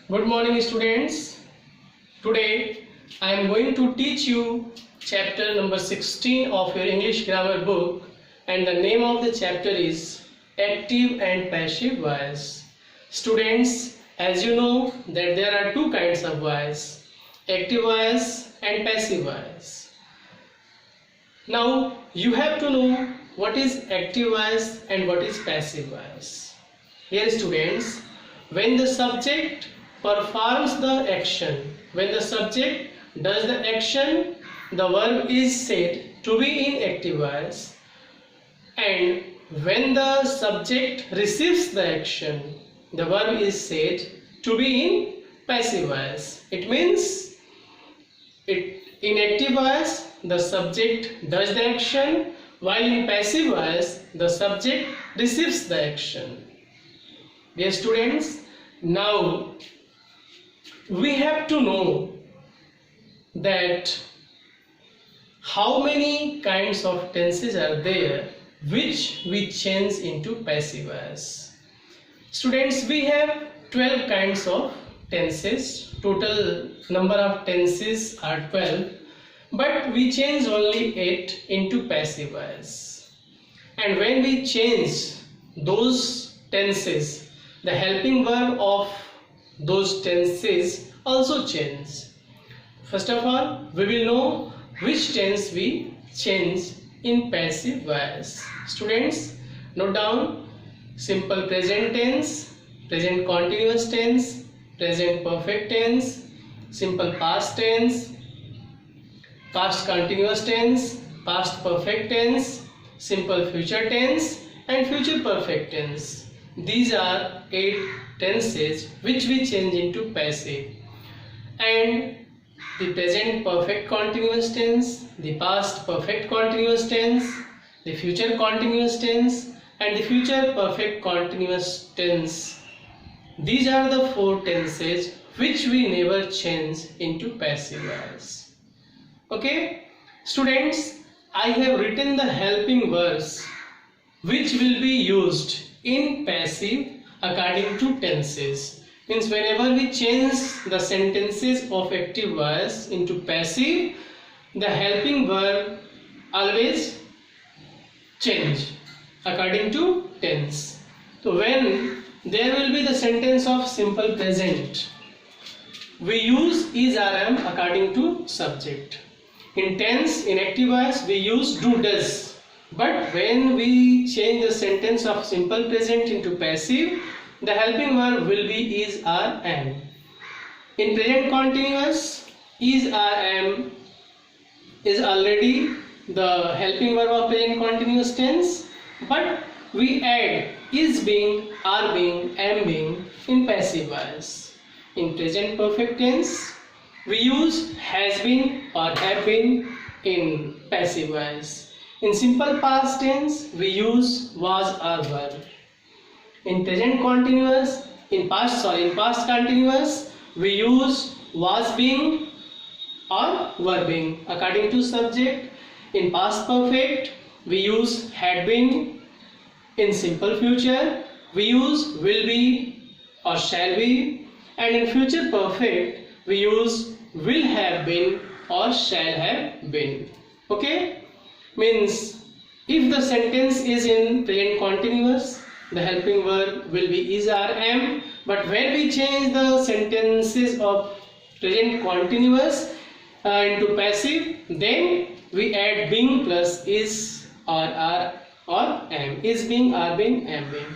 Good morning, students. Today I am going to teach you chapter number 16 of your English grammar book, and the name of the chapter is Active and Passive Voice. Students, as you know that there are two kinds of voice, active voice and passive voice. Now you have to know what is active voice and what is passive voice. Here students, when the subject performs the action, when the subject does the action, the verb is said to be in active voice, and when the subject receives the action, the verb is said to be in passive voice. It means in active voice the subject does the action, while in passive voice the subject receives the action. Dear students, now we have to know that how many kinds of tenses are there which we change into passive voice. Students, we have 12 kinds of tenses. Total number of tenses are 12, but we change only 8 into passive voice. And when we change those tenses, the helping verb of those tenses also change. First of all, we will know which tense we change in passive voice. Students, note down: simple present tense, present continuous tense, present perfect tense, simple past tense, past continuous tense, past perfect tense, simple future tense, and future perfect tense. These are 8 tenses which we change into passive. And the present perfect continuous tense, the past perfect continuous tense, the future continuous tense, and the future perfect continuous tense. These are the 4 tenses which we never change into passive voice. Okay, students, I have written the helping verbs which will be used in passive according to tenses. Means whenever we change the sentences of active voice into passive, the helping verb always change according to tense. So when there will be the sentence of simple present, we use is, are, am according to subject. In tense, in active voice, we use do, does. But when we change the sentence of simple present into passive, the helping verb will be is, are, am. In present continuous, is, are, am is already the helping verb of present continuous tense, but we add is being, are being, am being in passive voice. In present perfect tense, we use has been or have been in passive voice. In simple past tense, we use was or were. In present continuous, in past continuous, we use was being or were being according to subject. In past perfect, we use had been. In simple future, we use will be or shall be. And in future perfect, we use will have been or shall have been. Okay? Means if the sentence is in present continuous, the helping verb will be is, are, am. But when we change the sentences of present continuous into passive, then we add being plus is or are or am. Is being, are being, am being.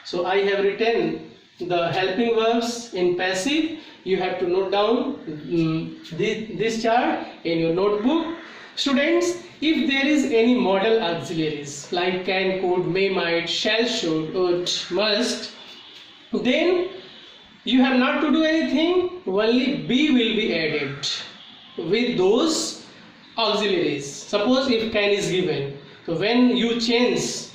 So I have written the helping verbs in passive. You have to note down this chart in your notebook. Students, if there is any modal auxiliaries like can, could, may, might, shall, should, would, must, then you have not to do anything, only be will be added with those auxiliaries. Suppose if can is given, so when you change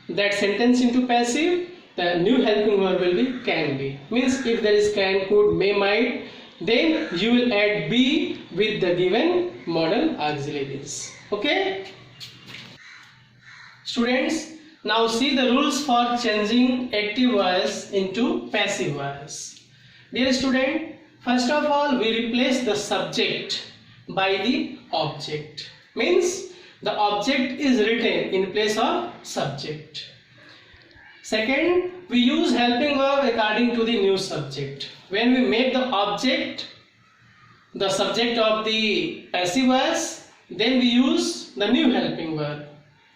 that sentence into passive, the new helping verb will be can be. Means if there is can, could, may, might, then you will add be with the given modal auxiliaries. Okay, students, now see the rules for changing active voice into passive voice. Dear student, first of all we replace the subject by the object. Means the object is written in place of subject. Second, we use helping verb according to the new subject. When we make the object the subject of the passive voice, then we use the new helping verb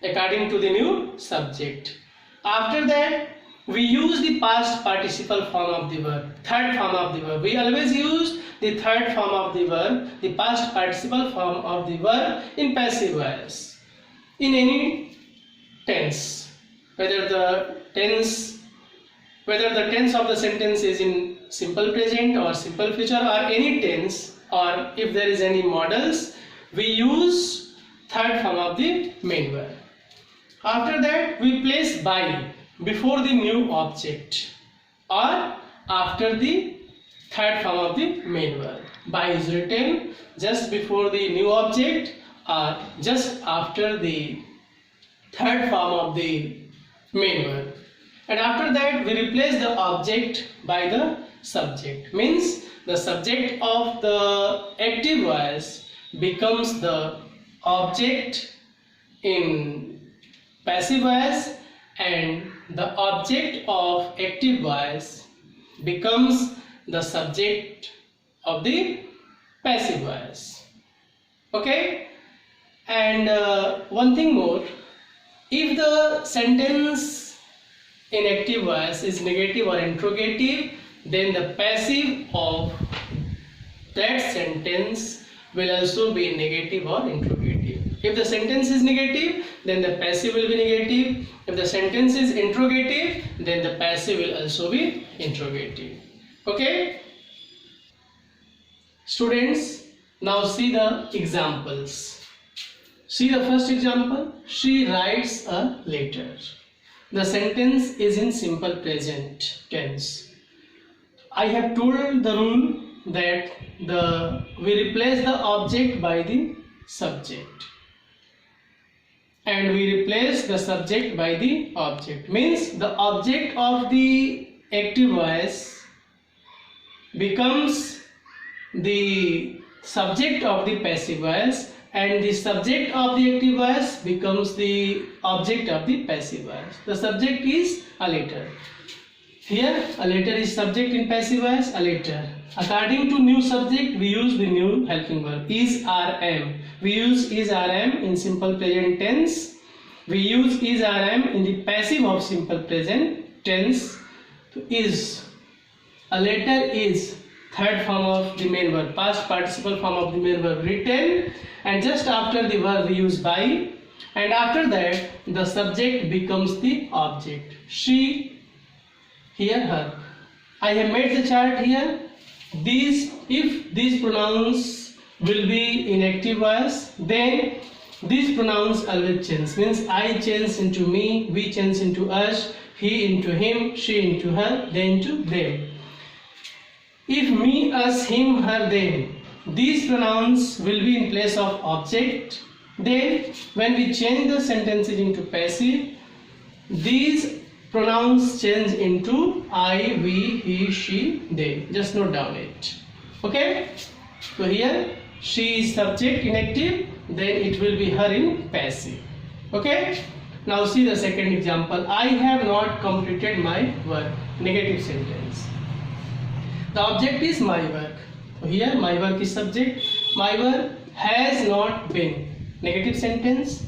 according to the new subject. After that, we use the past participle form of the verb, third form of the verb. We always use the third form of the verb, the past participle form of the verb in passive voice in any tense, whether the tense of the sentence is in simple present or simple future or any tense, or if there is any models, we use third form of the main verb. After that, we place by before the new object or after the third form of the main verb. By is written just before the new object or just after the third form of the main verb. And after that, we replace the object by the subject. Means the subject of the active voice becomes the object in passive voice, and the object of active voice becomes the subject of the passive voice. Okay? And one thing more, if the sentence in active voice is negative or interrogative, then the passive of that sentence will also be negative or interrogative. If the sentence is negative, then the passive will be negative. If the sentence is interrogative, then the passive will also be interrogative. Okay? Students, now see the examples. See the first example. She writes a letter. The sentence is in simple present tense. I have told the rule that we replace the object by the subject, and we replace the subject by the object. Means the object of the active voice becomes the subject of the passive voice, and the subject of the active voice becomes the object of the passive voice. The subject is a letter. Here a letter is subject in passive voice, a letter. According to new subject, we use the new helping verb is rm. We use is rm in simple present tense. We use is rm in the passive of simple present tense. Is, a letter is third form of the main verb, past participle form of the main verb written, and just after the verb we use by, and after that the subject becomes the object. She, here her. I have made the chart here. These, if these pronouns will be in active voice, then these pronouns always change. Means I change into me, we change into us, he into him, she into her, they into them. If me, us, him, her, them, these pronouns will be in place of object. Then when we change the sentences into passive, these pronouns change into I, we, he, she, they. Just note down it. Okay? So here she is subject in active, then it will be her in passive. Okay? Now see the second example. I have not completed my work. Negative sentence. The object is my work. So here my work is subject. My work has not been. Negative sentence.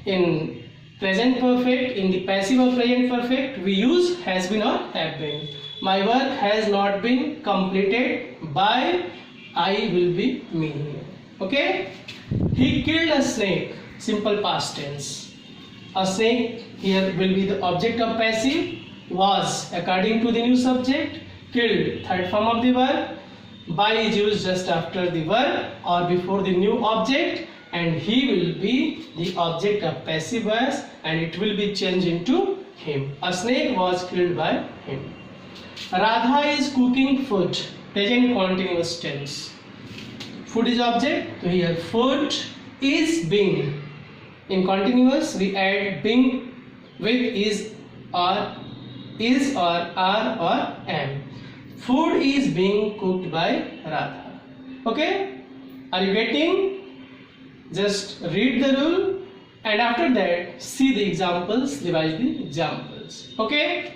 In present perfect, in the passive or present perfect, we use has been or have been. My work has not been completed by, I will be me. Okay? He killed a snake. Simple past tense. A snake here will be the object of passive. Was, according to the new subject. Killed, third form of the verb. By is used just after the verb or before the new object, and he will be the object of passive voice, and it will be changed into him. A snake was killed by him. Radha is cooking food. Present continuous tense. Food is object. So here food is being. In continuous we add being with is or are or am. Food is being cooked by Radha. Okay? Are you getting? Just read the rule and after that see the examples, revise the examples. Okay?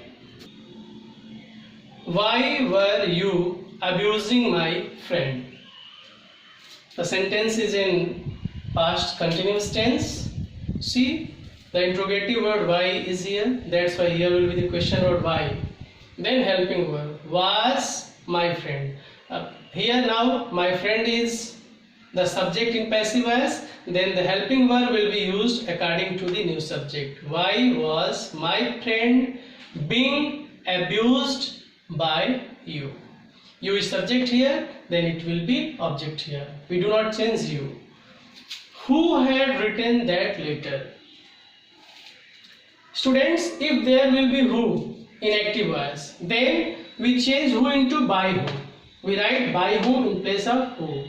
Why were you abusing my friend? The sentence is in past continuous tense. See, the interrogative word why is here. That's why here will be the question word why. Then helping verb was my friend. Here now my friend is the subject in passive voice. Then the helping verb will be used according to the new subject. Why was my friend being abused by you? You is subject here, then it will be object here. We do not change you. Who had written that letter? Students, if there will be who in active voice, then we change who into by whom. We write by whom in place of who.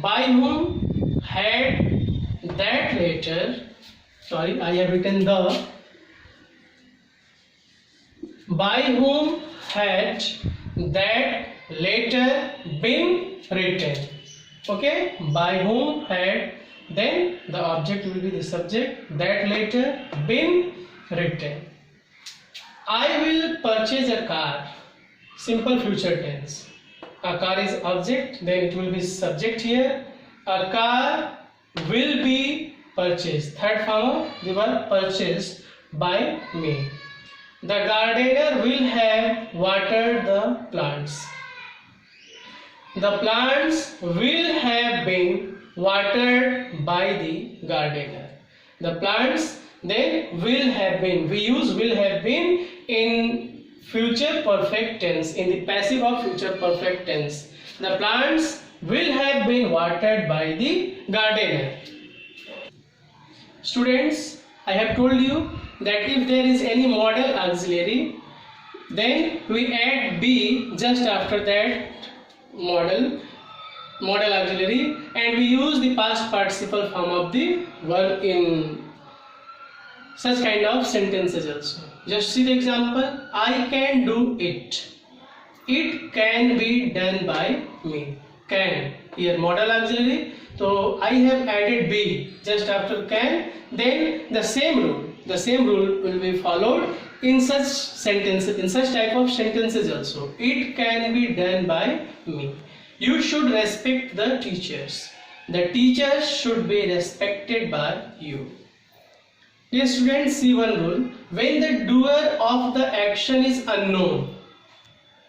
By whom had that letter, sorry, I have written the. By whom had that letter been written? Okay, by whom had, then the object will be the subject, that letter been written. I will purchase a car. Simple future tense. A car is object, then it will be subject here. A car will be purchased. Third form of the verb purchased by me. The gardener will have watered the plants. The plants will have been watered by the gardener. The plants then will have been. We use will have been in future perfect tense, in the passive of future perfect tense. The plants will have been watered by the gardener. Students, I have told you that if there is any modal auxiliary, then we add be just after that modal auxiliary, and we use the past participle form of the verb in such kind of sentences also. Just see the example. I can do it. It can be done by me. Can, here modal auxiliary, so I have added be just after can. Then the same rule will be followed in such sentences, in such type of sentences also. It can be done by me. You should respect the teachers. The teachers should be respected by you. Dear students, see one rule. When the doer of the action is unknown,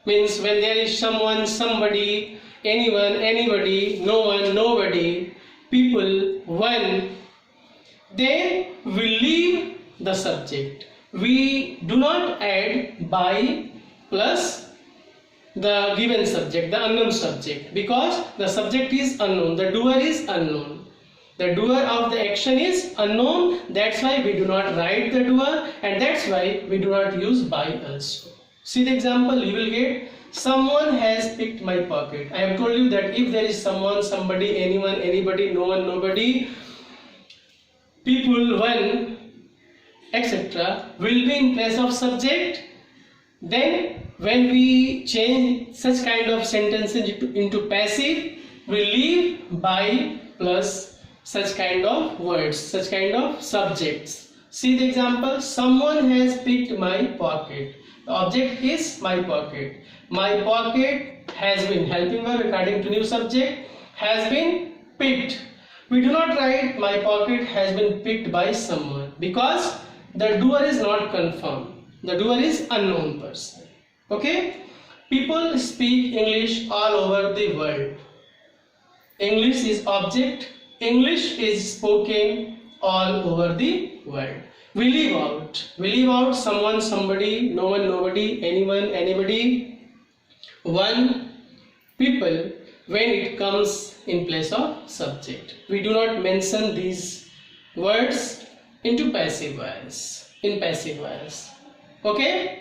means when there is someone, somebody, anyone, anybody, no one, nobody, people, one, then we leave the subject. We do not add by plus the given subject, the unknown subject, because the subject is unknown, the doer is unknown. The doer of the action is unknown, that's why we do not write the doer, and that's why we do not use by also. See the example, you will get someone has picked my pocket. I have told you that if there is someone, somebody, anyone, anybody, no one, nobody, people, one, etc. will be in place of subject. Then when we change such kind of sentences into passive, we leave by plus such kind of words, such kind of subjects. See the example, someone has picked my pocket. The object is my pocket. My pocket has been, helping verb according to new subject, has been picked. We do not write my pocket has been picked by someone, because the doer is not confirmed. The doer is unknown person. Okay? People speak English all over the world. English is object. English is spoken all over the world. We leave out someone, somebody, no one, nobody, anyone, anybody, one, people when it comes in place of subject. We do not mention these words into passive voice, in passive voice. Okay?